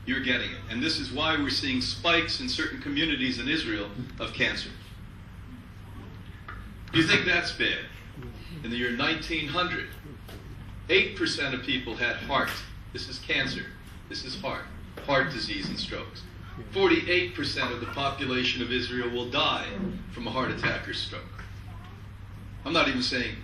you're getting it. And this is why we're seeing spikes in certain communities in Israel of cancer. You think that's bad? In the year 1900, 8% of people had heart. This is cancer. This is heart disease and strokes. 48% of the population of Israel will die from a heart attack or stroke. I'm not even saying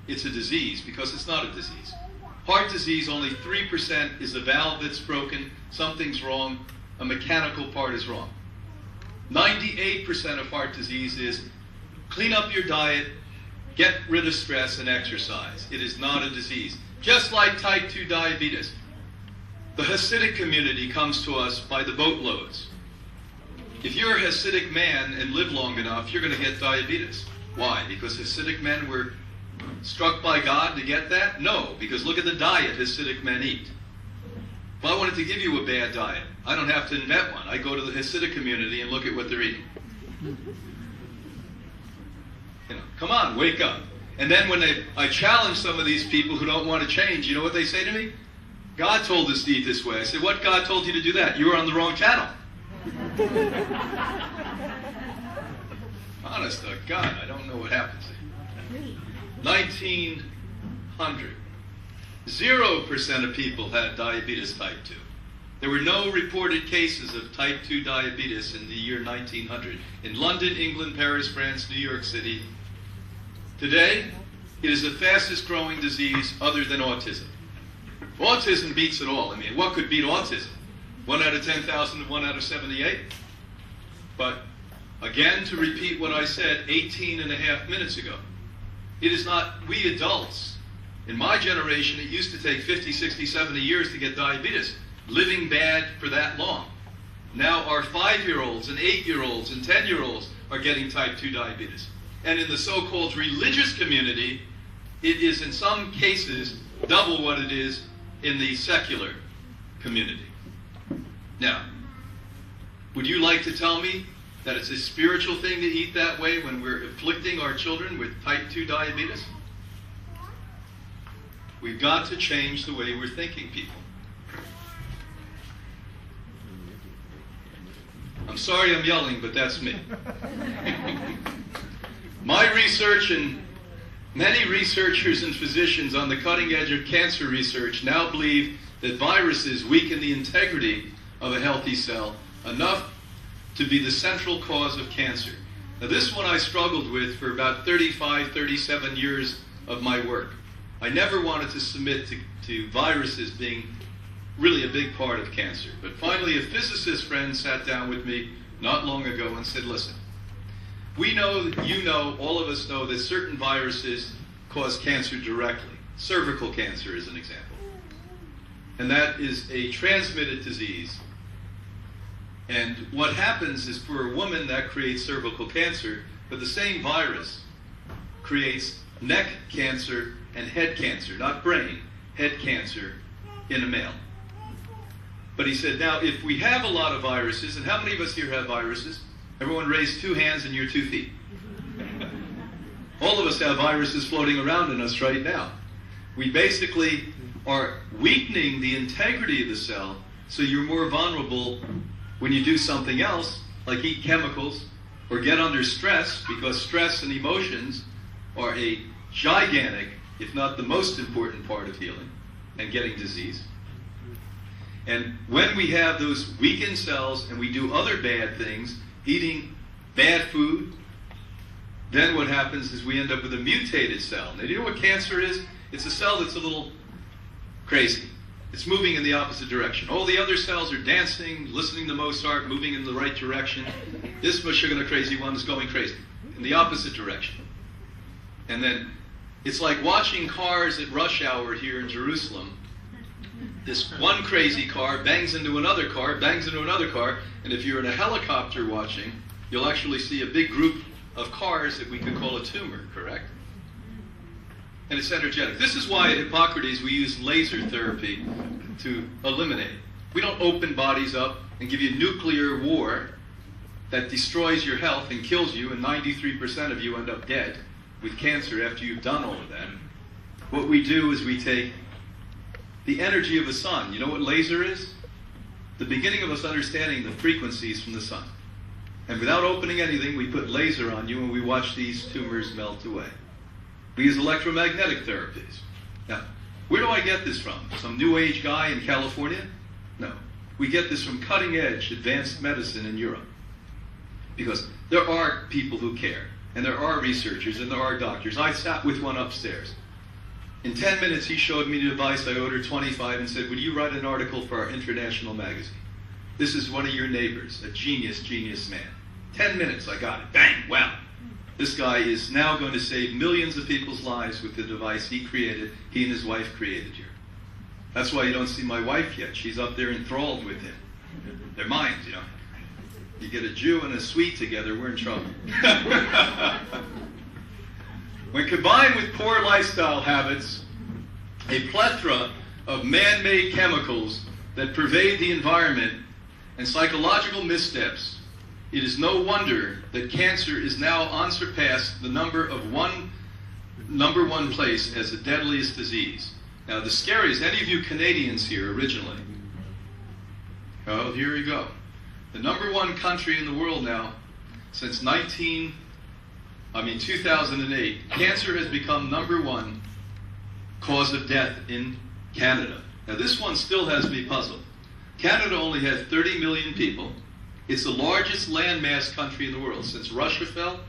it's a disease, because it's not a disease. Heart disease, only 3% is a valve that's broken, something's wrong, a mechanical part is wrong. 98% of heart disease is clean up your diet, get rid of stress, and exercise. It is not a disease. Just like type 2 diabetes. The Hasidic community comes to us by the boatloads. If you're a Hasidic man and live long enough, you're going to get diabetes. Why? Because Hasidic men were struck by God to get that? No, because look at the diet Hasidic men eat. If I wanted to give you a bad diet, I don't have to invent one. I go to the Hasidic community and look at what they're eating. Come on, wake up. And then when I challenge some of these people who don't want to change, you know what they say to me? God told us to eat this way. I said, what God told you to do that? You were on the wrong channel. Honest to God, I don't know what happens there. 1900. 0% of people had diabetes type 2. There were no reported cases of type 2 diabetes in the year 1900. In London, England, Paris, France, New York City. Today, it is the fastest growing disease other than autism. Autism beats it all. I mean, what could beat autism? 1 out of 10,000 and 1 out of 78? But again, to repeat what I said 18 and a half minutes ago, it is not we adults. In my generation, it used to take 50, 60, 70 years to get diabetes, living bad for that long. Now our 5-year-olds and 8-year-olds and 10-year-olds are getting type 2 diabetes. And in the so-called religious community, it is in some cases double what it is in the secular community. Now, would you like to tell me that it's a spiritual thing to eat that way when we're afflicting our children with type 2 diabetes? We've got to change the way we're thinking, people. I'm sorry I'm yelling, but that's me. My research and many researchers and physicians on the cutting edge of cancer research now believe that viruses weaken the integrity of a healthy cell enough to be the central cause of cancer. Now this one I struggled with for about 35, 37 years of my work. I never wanted to submit to viruses being really a big part of cancer. But finally a physicist friend sat down with me not long ago and said, listen, we know, you know, all of us know that certain viruses cause cancer directly. Cervical cancer is an example. And that is a transmitted disease. And what happens is for a woman that creates cervical cancer, but the same virus creates neck cancer and head cancer, not brain, head cancer in a male. But he said, now if we have a lot of viruses, and how many of us here have viruses? Everyone raise 2 hands and your 2 feet. All of us have viruses floating around in us right now. We basically are weakening the integrity of the cell, so you're more vulnerable when you do something else, like eat chemicals, or get under stress, because stress and emotions are a gigantic, if not the most important part of healing and getting disease. And when we have those weakened cells and we do other bad things, eating bad food, then what happens is we end up with a mutated cell. Now, do you know what cancer is? It's a cell that's a little crazy. It's moving in the opposite direction. All the other cells are dancing, listening to Mozart, moving in the right direction. This Shoshana crazy one is going crazy, in the opposite direction. And then it's like watching cars at rush hour here in Jerusalem. This one crazy car bangs into another car, bangs into another car, and if you're in a helicopter watching, you'll actually see a big group of cars that we could call a tumor, correct? And it's energetic. This is why at Hippocrates we use laser therapy to eliminate. We don't open bodies up and give you nuclear war that destroys your health and kills you, and 93% of you end up dead with cancer after you've done all of that. What we do is we take the energy of the sun. You know what laser is? the beginning of us understanding the frequencies from the sun. And without opening anything, we put laser on you and we watch these tumors melt away. We use electromagnetic therapies. Now, where do I get this from? Some new age guy in California? No. We get this from cutting edge advanced medicine in Europe. Because there are people who care, and there are researchers, and there are doctors. I sat with one upstairs. In 10 minutes, he showed me the device. I ordered 25 and said, "Would you write an article for our international magazine? This is one of your neighbors, a genius man." 10 minutes, I got it. Bang! Wow. This guy is now going to save millions of people's lives with the device he created, he and his wife created here. That's why you don't see my wife yet. She's up there enthralled with him. They're mine, you know. You get a Jew and a Swede together, we're in trouble. When combined with poor lifestyle habits, a plethora of man-made chemicals that pervade the environment, and psychological missteps, it is no wonder that cancer is now unsurpassed the number one place as the deadliest disease. Now, the scariest, any of you Canadians here originally? Oh, here we go. The number one country in the world now, since 2008, cancer has become number one cause of death in Canada. Now, this one still has me puzzled. Canada only has 30 million people. It's the largest landmass country in the world. Since Russia fell,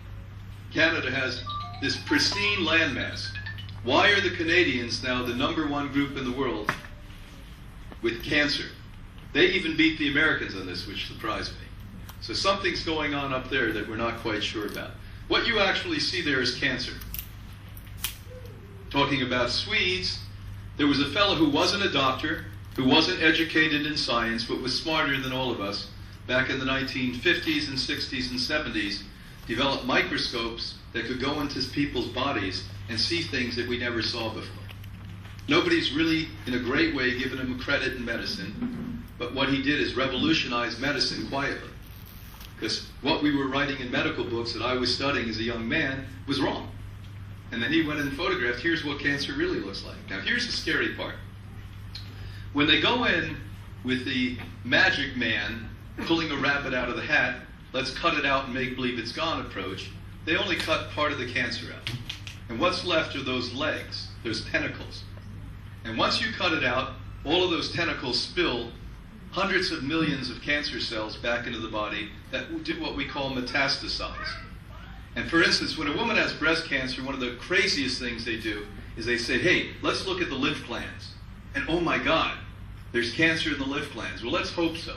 Canada has this pristine landmass. Why are the Canadians now the number one group in the world with cancer? They even beat the Americans on this, which surprised me. So something's going on up there that we're not quite sure about. What you actually see there is cancer. Talking about Swedes, there was a fellow who wasn't a doctor, who wasn't educated in science, but was smarter than all of us, back in the 1950s and 60s and 70s, developed microscopes that could go into people's bodies and see things that we never saw before. Nobody's really, in a great way, given him credit in medicine, but what he did is revolutionize medicine quietly. Because what we were writing in medical books that I was studying as a young man was wrong. And then he went and photographed, here's what cancer really looks like. Now here's the scary part. When they go in with the magic man pulling a rabbit out of the hat, let's cut it out and make believe it's gone approach, they only cut part of the cancer out. And what's left are those legs, those tentacles. And once you cut it out, all of those tentacles spill hundreds of millions of cancer cells back into the body that do what we call metastasize. And for instance, when a woman has breast cancer, one of the craziest things they do is they say, hey, let's look at the lymph glands. And oh my God, there's cancer in the lymph glands. Well, let's hope so.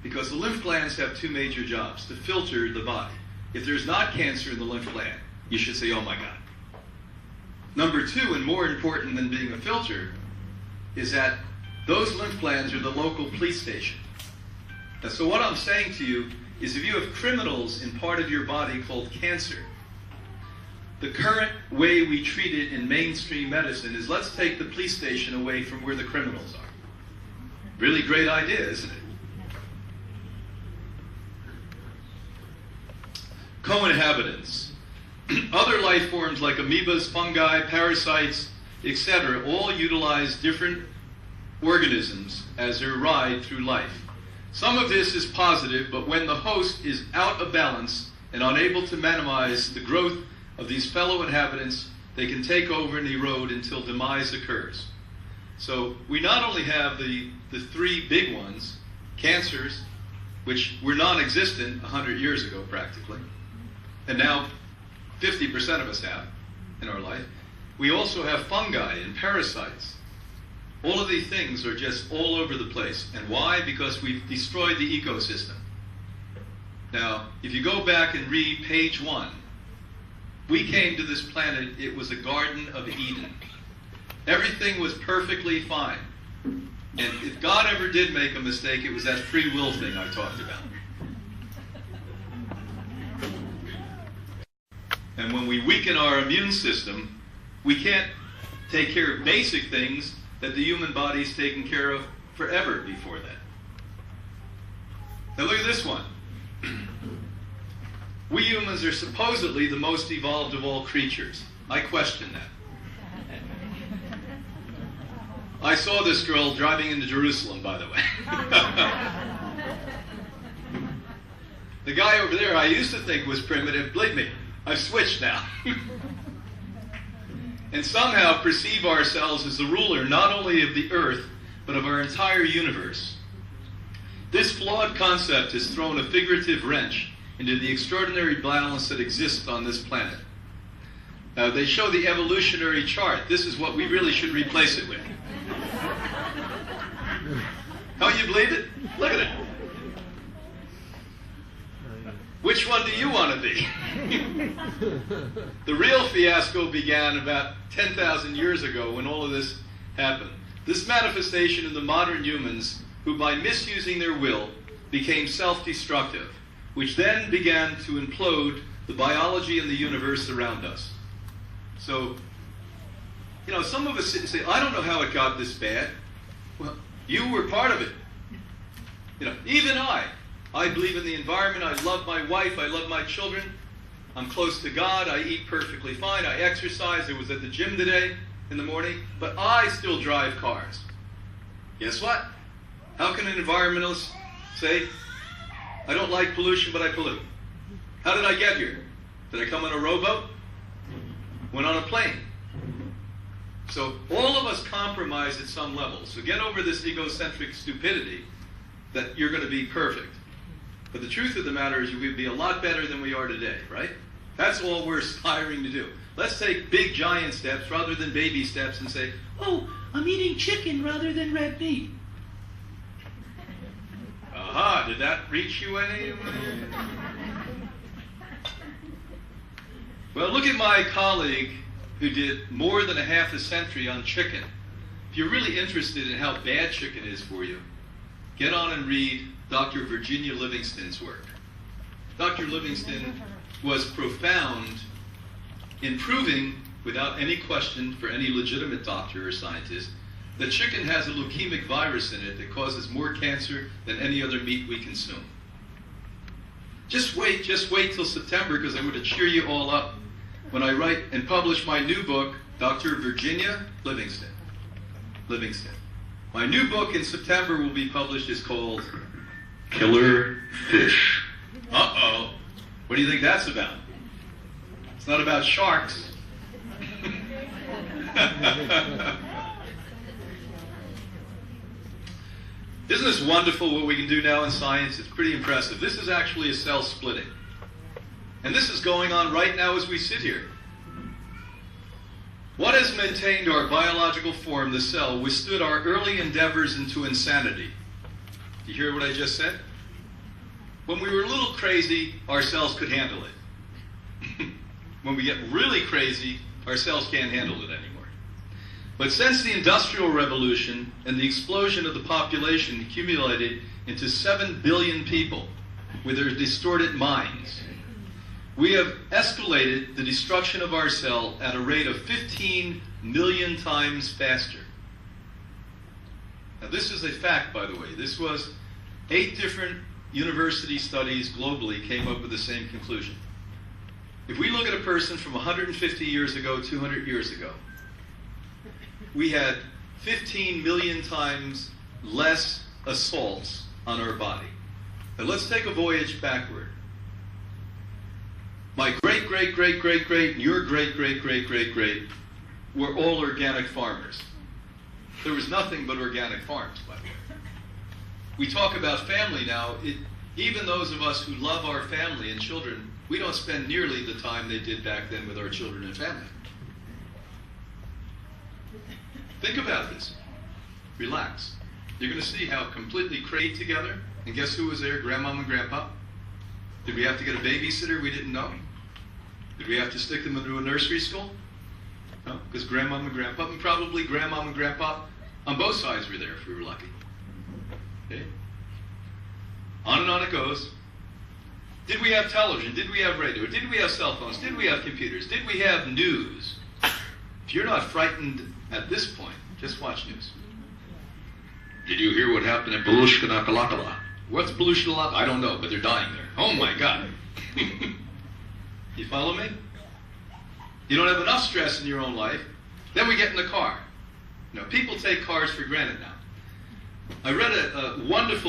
Because the lymph glands have two major jobs, to filter the body. If there's not cancer in the lymph gland, you should say, oh my God. Number two, and more important than being a filter, is that those lymph glands are the local police station. And so what I'm saying to you is if you have criminals in part of your body called cancer, the current way we treat it in mainstream medicine is let's take the police station away from where the criminals are. Really great idea, isn't it? Co-inhabitants. Other life forms like amoebas, fungi, parasites, etc. all utilize different organisms as their ride through life. Some of this is positive, but when the host is out of balance and unable to minimize the growth of these fellow inhabitants, they can take over and erode until demise occurs. So we not only have the three big ones, cancers, which were non-existent 100 years ago practically, and now 50% of us have in our life. We also have fungi and parasites. All of these things are just all over the place. And why? Because we've destroyed the ecosystem. Now, if you go back and read page 1, we came to this planet, it was a Garden of Eden. Everything was perfectly fine. And if God ever did make a mistake, it was that free will thing I talked about. And when we weaken our immune system, we can't take care of basic things that the human body's taken care of forever before that. Now look at this one. We humans are supposedly the most evolved of all creatures. I question that. I saw this girl driving into Jerusalem, by the way. The guy over there I used to think was primitive, believe me, I've switched now. And somehow perceive ourselves as the ruler not only of the earth, but of our entire universe. This flawed concept has thrown a figurative wrench into the extraordinary balance that exists on this planet. Now, they show the evolutionary chart. This is what we really should replace it with. Don't you believe it? Look at it. Which one do you want to be? The real fiasco began about 10,000 years ago when all of this happened. This manifestation of the modern humans who, by misusing their will, became self-destructive, which then began to implode the biology and the universe around us. So, some of us sit and say, I don't know how it got this bad. Well, you were part of it. Even I believe in the environment. I love my wife. I love my children. I'm close to God. I eat perfectly fine. I exercise. I was at the gym today in the morning. But I still drive cars. Guess what? How can an environmentalist say, I don't like pollution, but I pollute? How did I get here? Did I come on a rowboat? Went on a plane. So all of us compromise at some level. So get over this egocentric stupidity that you're going to be perfect. But the truth of the matter is we'd be a lot better than we are today, right? That's all we're aspiring to do. Let's take big, giant steps rather than baby steps and say, oh, I'm eating chicken rather than red meat. Aha, did that reach you any? Well, look at my colleague who did more than a half a century on chicken. If you're really interested in how bad chicken is for you, get on and read Dr. Virginia Livingston's work. Dr. Livingston was profound in proving, without any question for any legitimate doctor or scientist, that chicken has a leukemic virus in it that causes more cancer than any other meat we consume. Just wait till September, because I'm going to cheer you all up when I write and publish my new book, Dr. Virginia Livingston. My new book in September will be published. Is called Killer Fish. Uh-oh. What do you think that's about? It's not about sharks. Isn't this wonderful what we can do now in science? It's pretty impressive. This is actually a cell splitting. And this is going on right now as we sit here. What has maintained our biological form, the cell, withstood our early endeavors into insanity? Do you hear what I just said? When we were a little crazy, our cells could handle it. When we get really crazy, our cells can't handle it anymore. But since the Industrial Revolution and the explosion of the population accumulated into 7 billion people with their distorted minds, we have escalated the destruction of our cell at a rate of 15 million times faster. Now this is a fact, by the way. This was 8 different university studies globally came up with the same conclusion. If we look at a person from 150 years ago, 200 years ago, we had 15 million times less assaults on our body. Now let's take a voyage backward. My great-great-great-great-great and your great-great-great-great-great were all organic farmers. There was nothing but organic farms, by the way. We talk about family now. Even those of us who love our family and children, we don't spend nearly the time they did back then with our children and family. Think about this. Relax. You're going to see how completely crazy together. And guess who was there? Grandmom and Grandpa. Did we have to get a babysitter we didn't know? Did we have to stick them into a nursery school? No, because Grandmom and Grandpa, and probably Grandmom and Grandpa on both sides were there if we were lucky. Okay? On and on it goes. Did we have television? Did we have radio? Did we have cell phones? Did we have computers? Did we have news? If you're not frightened at this point, just watch news. Did you hear what happened in Belushkanakalakala? What's Belushkanakalakala? I don't know, but they're dying there. Oh my God. You follow me? You don't have enough stress in your own life. Then we get in the car. People take cars for granted now. I read a wonderful